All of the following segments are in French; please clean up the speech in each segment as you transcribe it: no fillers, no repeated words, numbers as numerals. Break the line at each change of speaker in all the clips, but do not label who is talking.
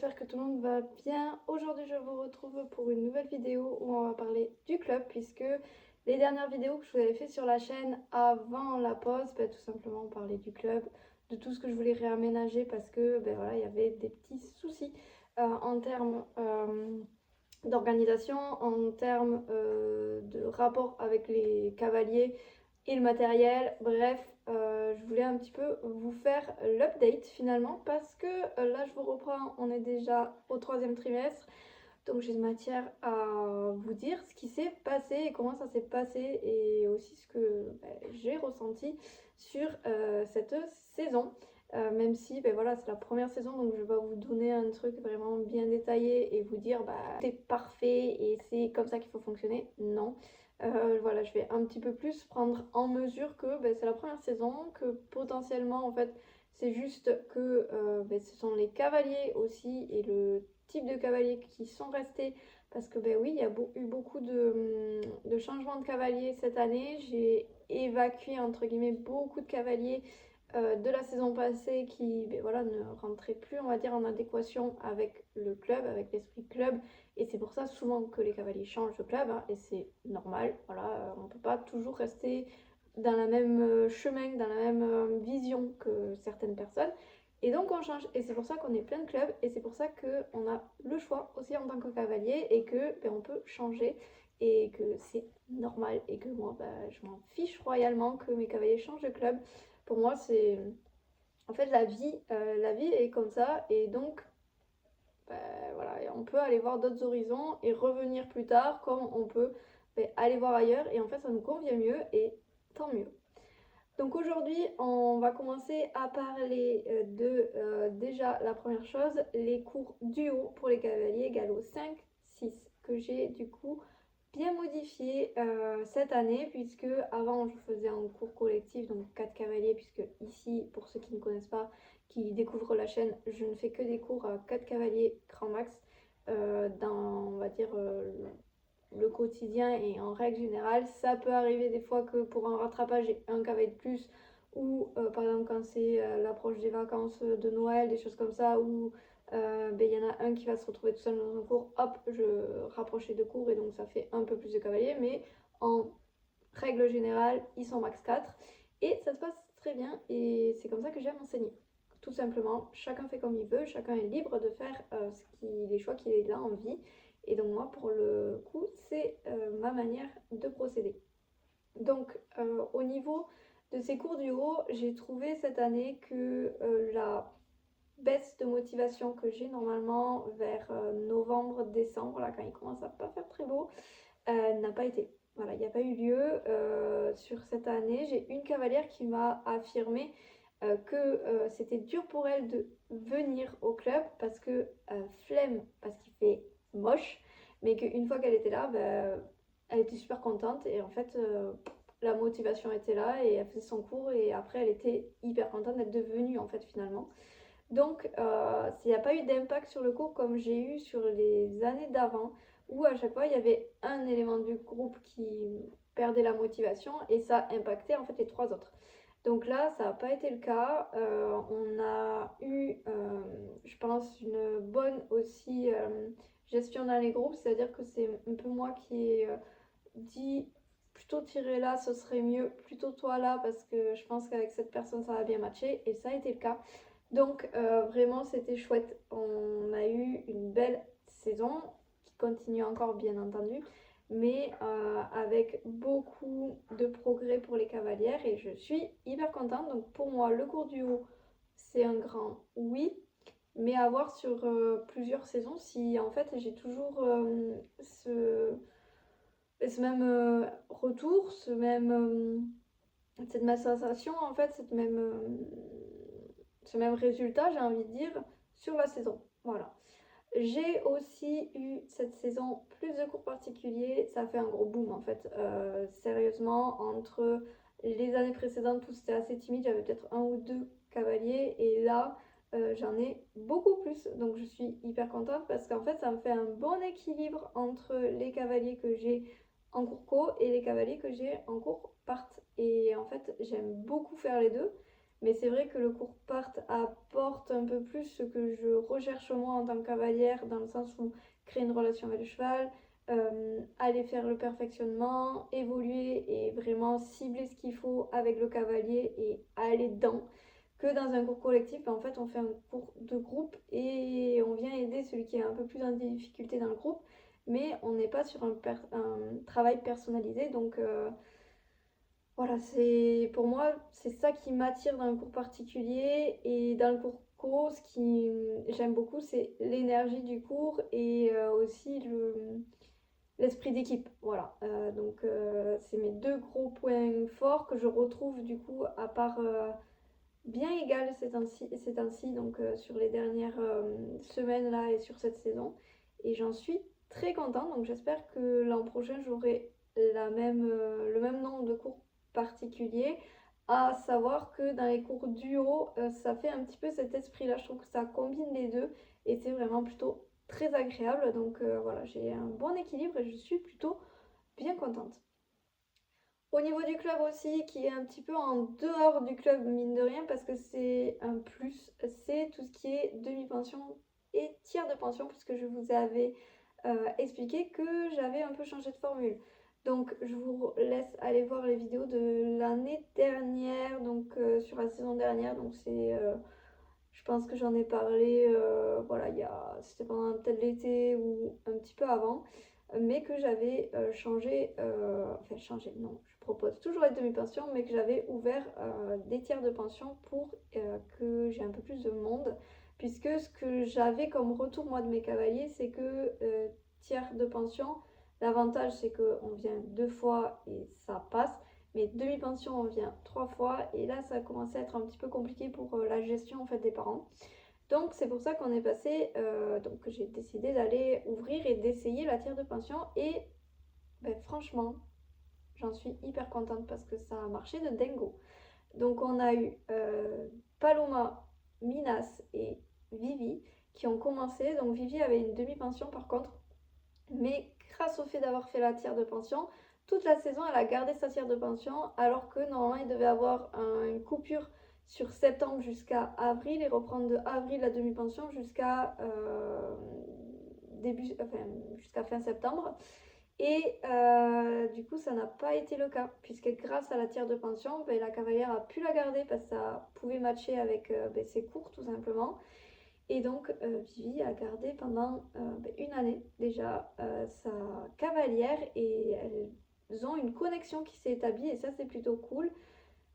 j'espère que tout le monde va bien. Aujourd'hui je vous retrouve pour une nouvelle vidéo où on va parler du club puisque les dernières vidéos que je vous avais fait sur la chaîne avant la pause, tout simplement on parlait du club, de tout ce que je voulais réaménager parce que voilà, il y avait des petits soucis en termes d'organisation, en termes de rapport avec les cavaliers et le matériel. Bref, je voulais un petit peu vous faire l'update finalement parce que là je vous reprends, on est déjà au 3e trimestre. Donc j'ai de matière à vous dire ce qui s'est passé et comment ça s'est passé et aussi ce que j'ai ressenti sur cette saison. Même si voilà, c'est la première saison, donc je vais pas vous donner un truc vraiment bien détaillé et vous dire c'est parfait et c'est comme ça qu'il faut fonctionner. Non. Voilà, je vais un petit peu plus prendre en mesure que c'est la première saison, que potentiellement en fait c'est juste que ce sont les cavaliers aussi et le type de cavaliers qui sont restés parce que oui, il y a eu beaucoup de changements de cavaliers cette année. J'ai évacué entre guillemets beaucoup de cavaliers de la saison passée qui voilà, ne rentraient plus, on va dire, en adéquation avec le club, avec l'esprit club. Et c'est pour ça souvent que les cavaliers changent de club, hein, et c'est normal. Voilà, on ne peut pas toujours rester dans la même chemin, dans la même vision que certaines personnes. Et donc on change, et c'est pour ça qu'on est plein de clubs, et c'est pour ça qu'on a le choix aussi en tant que cavalier, et que on peut changer, et que c'est normal, et que moi je m'en fiche royalement que mes cavaliers changent de club. Pour moi c'est en fait la vie est comme ça, et donc voilà, on peut aller voir d'autres horizons et revenir plus tard, comme on peut aller voir ailleurs, et en fait ça nous convient mieux, et tant mieux. Donc aujourd'hui, on va commencer à parler de déjà la première chose, les cours duo pour les cavaliers galop 5, 6, que j'ai du coup bien modifié cette année, puisque avant je faisais un cours collectif, donc 4 cavaliers, puisque ici, pour ceux qui ne connaissent pas, qui découvrent la chaîne, je ne fais que des cours à 4 cavaliers grand max, dans, on va dire, le quotidien, et en règle générale ça peut arriver des fois que pour un rattrapage j'ai un cavalier de plus, ou par exemple quand c'est l'approche des vacances de Noël, des choses comme ça, où il y en a un qui va se retrouver tout seul dans un cours, hop, je rapproche les deux cours et donc ça fait un peu plus de cavaliers, mais en règle générale ils sont max 4 et ça se passe très bien, et c'est comme ça que j'aime enseigner. Tout simplement, chacun fait comme il veut, chacun est libre de faire les choix qu'il a envie. Et donc moi, pour le coup, c'est ma manière de procéder. Donc au niveau de ces cours du haut, j'ai trouvé cette année que la baisse de motivation que j'ai normalement vers novembre, décembre, là, quand il commence à pas faire très beau, n'a pas été. Voilà, il n'y a pas eu lieu sur cette année. J'ai une cavalière qui m'a affirmé que c'était dur pour elle de venir au club parce que flemme, parce qu'il fait moche, mais qu'une fois qu'elle était là, elle était super contente, et en fait la motivation était là et elle faisait son cours, et après elle était hyper contente d'être devenue en fait finalement. Donc, il n'y a pas eu d'impact sur le cours comme j'ai eu sur les années d'avant, où à chaque fois il y avait un élément du groupe qui perdait la motivation et ça impactait en fait les 3 autres. Donc là, ça n'a pas été le cas. On a eu, je pense, une bonne aussi gestion dans les groupes, c'est-à-dire que c'est un peu moi qui ai dit plutôt tirer là, ce serait mieux, plutôt toi là, parce que je pense qu'avec cette personne ça va bien matcher, et ça a été le cas. Donc vraiment c'était chouette, on a eu une belle saison qui continue encore bien entendu, mais avec beaucoup de progrès pour les cavalières, et je suis hyper contente. Donc pour moi le cours du haut c'est un grand oui, mais à voir sur plusieurs saisons si en fait j'ai toujours ce même retour, cette même sensation en fait, ce même résultat, j'ai envie de dire, sur la saison. Voilà. J'ai aussi eu cette saison plus de cours particuliers, ça fait un gros boom en fait. Sérieusement, entre les années précédentes où c'était assez timide, j'avais peut-être un ou deux cavaliers, et là j'en ai beaucoup plus. Donc je suis hyper contente parce qu'en fait ça me fait un bon équilibre entre les cavaliers que j'ai en cours co et les cavaliers que j'ai en cours part. Et en fait j'aime beaucoup faire les deux, mais c'est vrai que le cours part apporte un peu plus ce que je recherche moi en tant que cavalière, dans le sens où créer une relation avec le cheval, aller faire le perfectionnement, évoluer et vraiment cibler ce qu'il faut avec le cavalier et aller dedans. Que dans un cours collectif, en fait, on fait un cours de groupe et on vient aider celui qui est un peu plus en difficulté dans le groupe, mais on n'est pas sur un travail personnalisé. Donc voilà, c'est pour moi, c'est ça qui m'attire dans le cours particulier. Et dans le cours co, ce qui j'aime beaucoup, c'est l'énergie du cours et aussi l'esprit d'équipe. Voilà, donc c'est mes deux gros points forts que je retrouve du coup à part bien égal ces temps-ci, donc sur les dernières semaines là et sur cette saison. Et j'en suis très contente, donc j'espère que l'an prochain j'aurai le même nombre de cours particuliers, à savoir que dans les cours duo, ça fait un petit peu cet esprit-là, je trouve que ça combine les deux et c'est vraiment plutôt très agréable. Donc voilà, j'ai un bon équilibre et je suis plutôt bien contente. Au niveau du club aussi, qui est un petit peu en dehors du club, mine de rien, parce que c'est un plus, c'est tout ce qui est demi-pension et tiers de pension, puisque je vous avais expliqué que j'avais un peu changé de formule. Donc je vous laisse aller voir les vidéos de l'année dernière, donc sur la saison dernière, donc je pense que j'en ai parlé, voilà, c'était pendant peut-être l'été ou un petit peu avant, mais que j'avais changé, non, je propose toujours les demi-pensions, mais que j'avais ouvert des tiers de pension pour que j'ai un peu plus de monde, puisque ce que j'avais comme retour, moi, de mes cavaliers, c'est que tiers de pension, l'avantage, c'est qu'on vient 2 fois et ça passe. Mais demi-pension, on vient 3 fois et là, ça a commencé à être un petit peu compliqué pour la gestion en fait des parents. Donc c'est pour ça qu'on est passé, donc j'ai décidé d'aller ouvrir et d'essayer la tiers de pension et ben, franchement, j'en suis hyper contente parce que ça a marché de dingo. Donc on a eu Paloma, Minas et Vivi qui ont commencé. Donc Vivi avait une demi-pension par contre, mais grâce au fait d'avoir fait la tiers de pension, toute la saison, elle a gardé sa tiers de pension, alors que normalement, il devait avoir une coupure sur septembre jusqu'à avril et reprendre de avril la demi-pension jusqu'à jusqu'à fin septembre. Et du coup, ça n'a pas été le cas, puisque grâce à la tiers de pension, ben, la cavalière a pu la garder parce que ça pouvait matcher avec ses cours tout simplement. Et donc, Vivi a gardé pendant une année déjà sa cavalière et elles ont une connexion qui s'est établie et ça, c'est plutôt cool.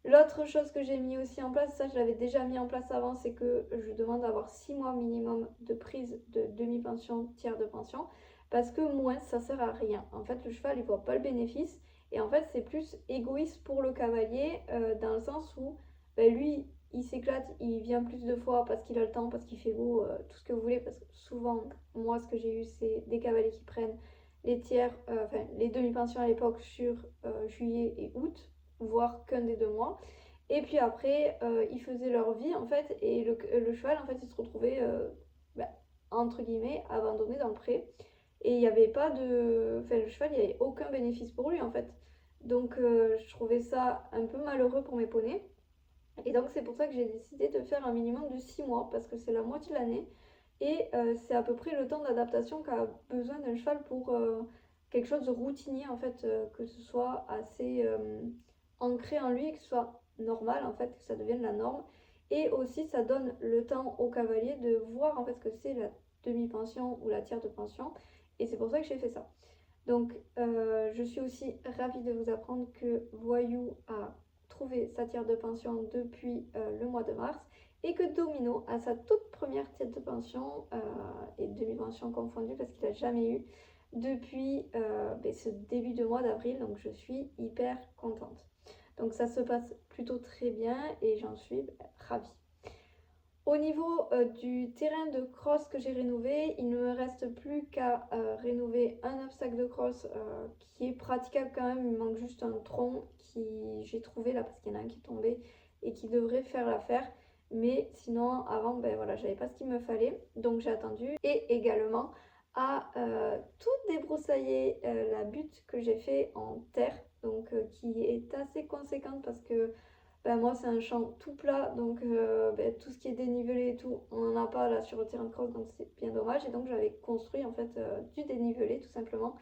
L'autre chose que j'ai mis aussi en place, ça je l'avais déjà mis en place avant, c'est que je demande d'avoir 6 mois minimum de prise de demi-pension, tiers de pension, parce que moins ça sert à rien. En fait, le cheval il voit pas le bénéfice et en fait, c'est plus égoïste pour le cavalier dans le sens où lui il s'éclate, il vient plus de fois parce qu'il a le temps, parce qu'il fait beau, tout ce que vous voulez, parce que souvent, moi ce que j'ai eu, c'est des cavaliers qui prennent les tiers, les demi-pensions à l'époque sur juillet et août, voire qu'un des 2 mois. Et puis après, ils faisaient leur vie en fait, et le cheval en fait, il se retrouvait bah, entre guillemets abandonné dans le pré. Et il n'y avait pas de. Enfin, le cheval, il n'y avait aucun bénéfice pour lui en fait. Donc je trouvais ça un peu malheureux pour mes poneys. Et donc c'est pour ça que j'ai décidé de faire un minimum de 6 mois, parce que c'est la moitié de l'année. Et c'est à peu près le temps d'adaptation qu'a besoin d'un cheval pour quelque chose de routinier en fait, que ce soit assez ancré en lui, que ce soit normal en fait, que ça devienne la norme. Et aussi ça donne le temps au cavalier de voir en fait ce que c'est la demi-pension ou la tiers de pension. Et c'est pour ça que j'ai fait ça. Donc je suis aussi ravie de vous apprendre que Voyou a trouvé sa tiers de pension depuis le mois de mars et que Domino a sa toute première tiers de pension et demi-pension confondue parce qu'il n'a jamais eu depuis ce début de mois d'avril, donc je suis hyper contente. Donc ça se passe plutôt très bien et j'en suis ravie. Au niveau du terrain de cross que j'ai rénové, il ne me reste plus qu'à rénover un obstacle de cross qui est praticable quand même. Il manque juste un tronc qui j'ai trouvé là parce qu'il y en a un qui est tombé et qui devrait faire l'affaire. Mais sinon, avant, ben voilà, j'avais pas ce qu'il me fallait. Donc j'ai attendu. Et également à tout débroussailler la butte que j'ai fait en terre. Donc qui est assez conséquente parce que moi c'est un champ tout plat, donc tout ce qui est dénivelé et tout, on n'en a pas là sur le terrain de cross, donc c'est bien dommage. Et donc j'avais construit en fait du dénivelé tout simplement.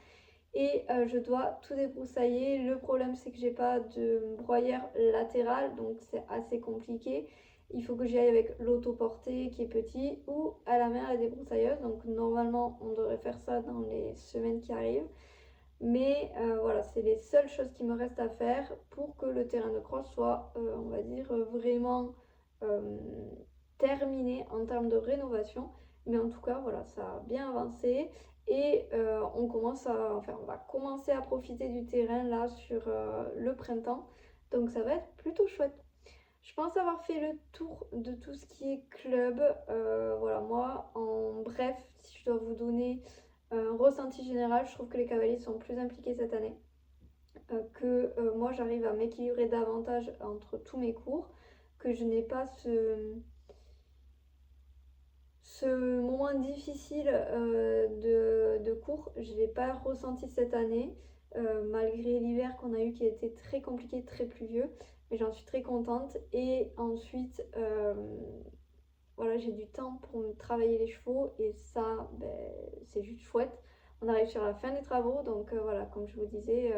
Et je dois tout débroussailler. Le problème c'est que j'ai pas de broyeur latéral, donc c'est assez compliqué. Il faut que j'y aille avec l'autoporté qui est petit ou à la main à la débroussailleuse. Donc normalement on devrait faire ça dans les semaines qui arrivent. Mais voilà, c'est les seules choses qui me restent à faire pour que le terrain de cross soit, on va dire, vraiment euh, terminé en termes de rénovation. Mais en tout cas, voilà, ça a bien avancé. Et on va commencer à profiter du terrain là sur le printemps. Donc ça va être plutôt chouette. Je pense avoir fait le tour de tout ce qui est club. Voilà, moi, en bref, si je dois vous donner un ressenti général, je trouve que les cavaliers sont plus impliqués cette année. Que moi, j'arrive à m'équilibrer davantage entre tous mes cours. Que je n'ai pas ce moment difficile de cours. Je ne l'ai pas ressenti cette année. Malgré l'hiver qu'on a eu qui a été très compliqué, très pluvieux. Mais j'en suis très contente. Et ensuite, voilà, j'ai du temps pour me travailler les chevaux et ça, c'est juste chouette. On arrive sur la fin des travaux, donc voilà, comme je vous disais,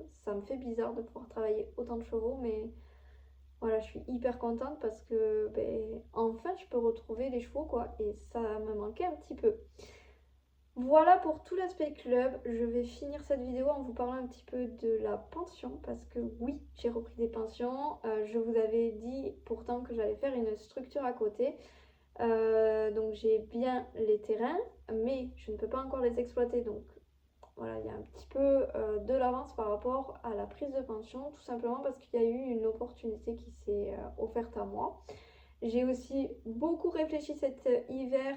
ça me fait bizarre de pouvoir travailler autant de chevaux, mais voilà, je suis hyper contente parce que enfin je peux retrouver les chevaux quoi, et ça me manquait un petit peu. Voilà pour tout l'aspect club. Je vais finir cette vidéo en vous parlant un petit peu de la pension parce que oui, j'ai repris des pensions. Je vous avais dit pourtant que j'allais faire une structure à côté. Donc j'ai bien les terrains, mais je ne peux pas encore les exploiter. Donc voilà, il y a un petit peu de l'avance par rapport à la prise de pension, tout simplement parce qu'il y a eu une opportunité qui s'est offerte à moi. J'ai aussi beaucoup réfléchi cet hiver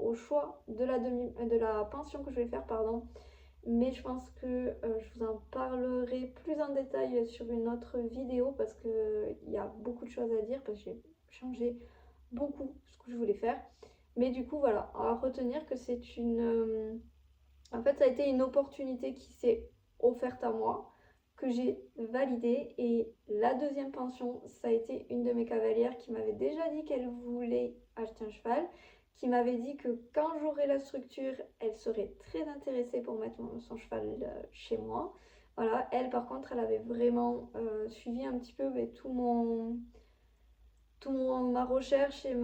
au choix de la pension que je vais faire, pardon. Mais je pense que je vous en parlerai plus en détail sur une autre vidéo parce qu'il y a beaucoup de choses à dire, parce que j'ai changé beaucoup ce que je voulais faire. Mais du coup, voilà, à retenir que c'est une... En fait, ça a été une opportunité qui s'est offerte à moi, que j'ai validée. Et la deuxième pension, ça a été une de mes cavalières qui m'avait déjà dit qu'elle voulait acheter un cheval, qui m'avait dit que quand j'aurai la structure, elle serait très intéressée pour mettre son cheval chez moi. Voilà, elle par contre, elle avait vraiment suivi un petit peu ma recherche et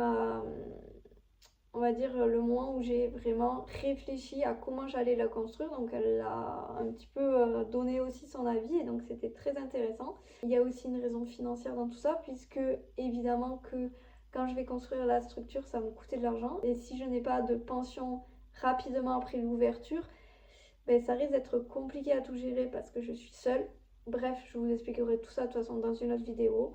on va dire, le moment où j'ai vraiment réfléchi à comment j'allais la construire. Donc elle a un petit peu donné aussi son avis et donc c'était très intéressant. Il y a aussi une raison financière dans tout ça puisque évidemment que quand je vais construire la structure, ça va me coûter de l'argent. Et si je n'ai pas de pension rapidement après l'ouverture, ça risque d'être compliqué à tout gérer parce que je suis seule. Bref, je vous expliquerai tout ça de toute façon dans une autre vidéo.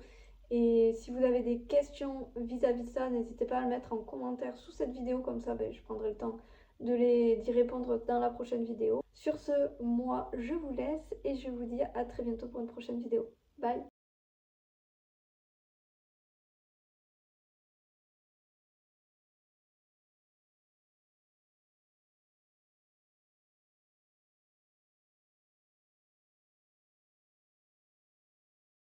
Et si vous avez des questions vis-à-vis de ça, n'hésitez pas à le mettre en commentaire sous cette vidéo, comme ça je prendrai le temps d'y répondre dans la prochaine vidéo. Sur ce, moi je vous laisse et je vous dis à très bientôt pour une prochaine vidéo. Bye!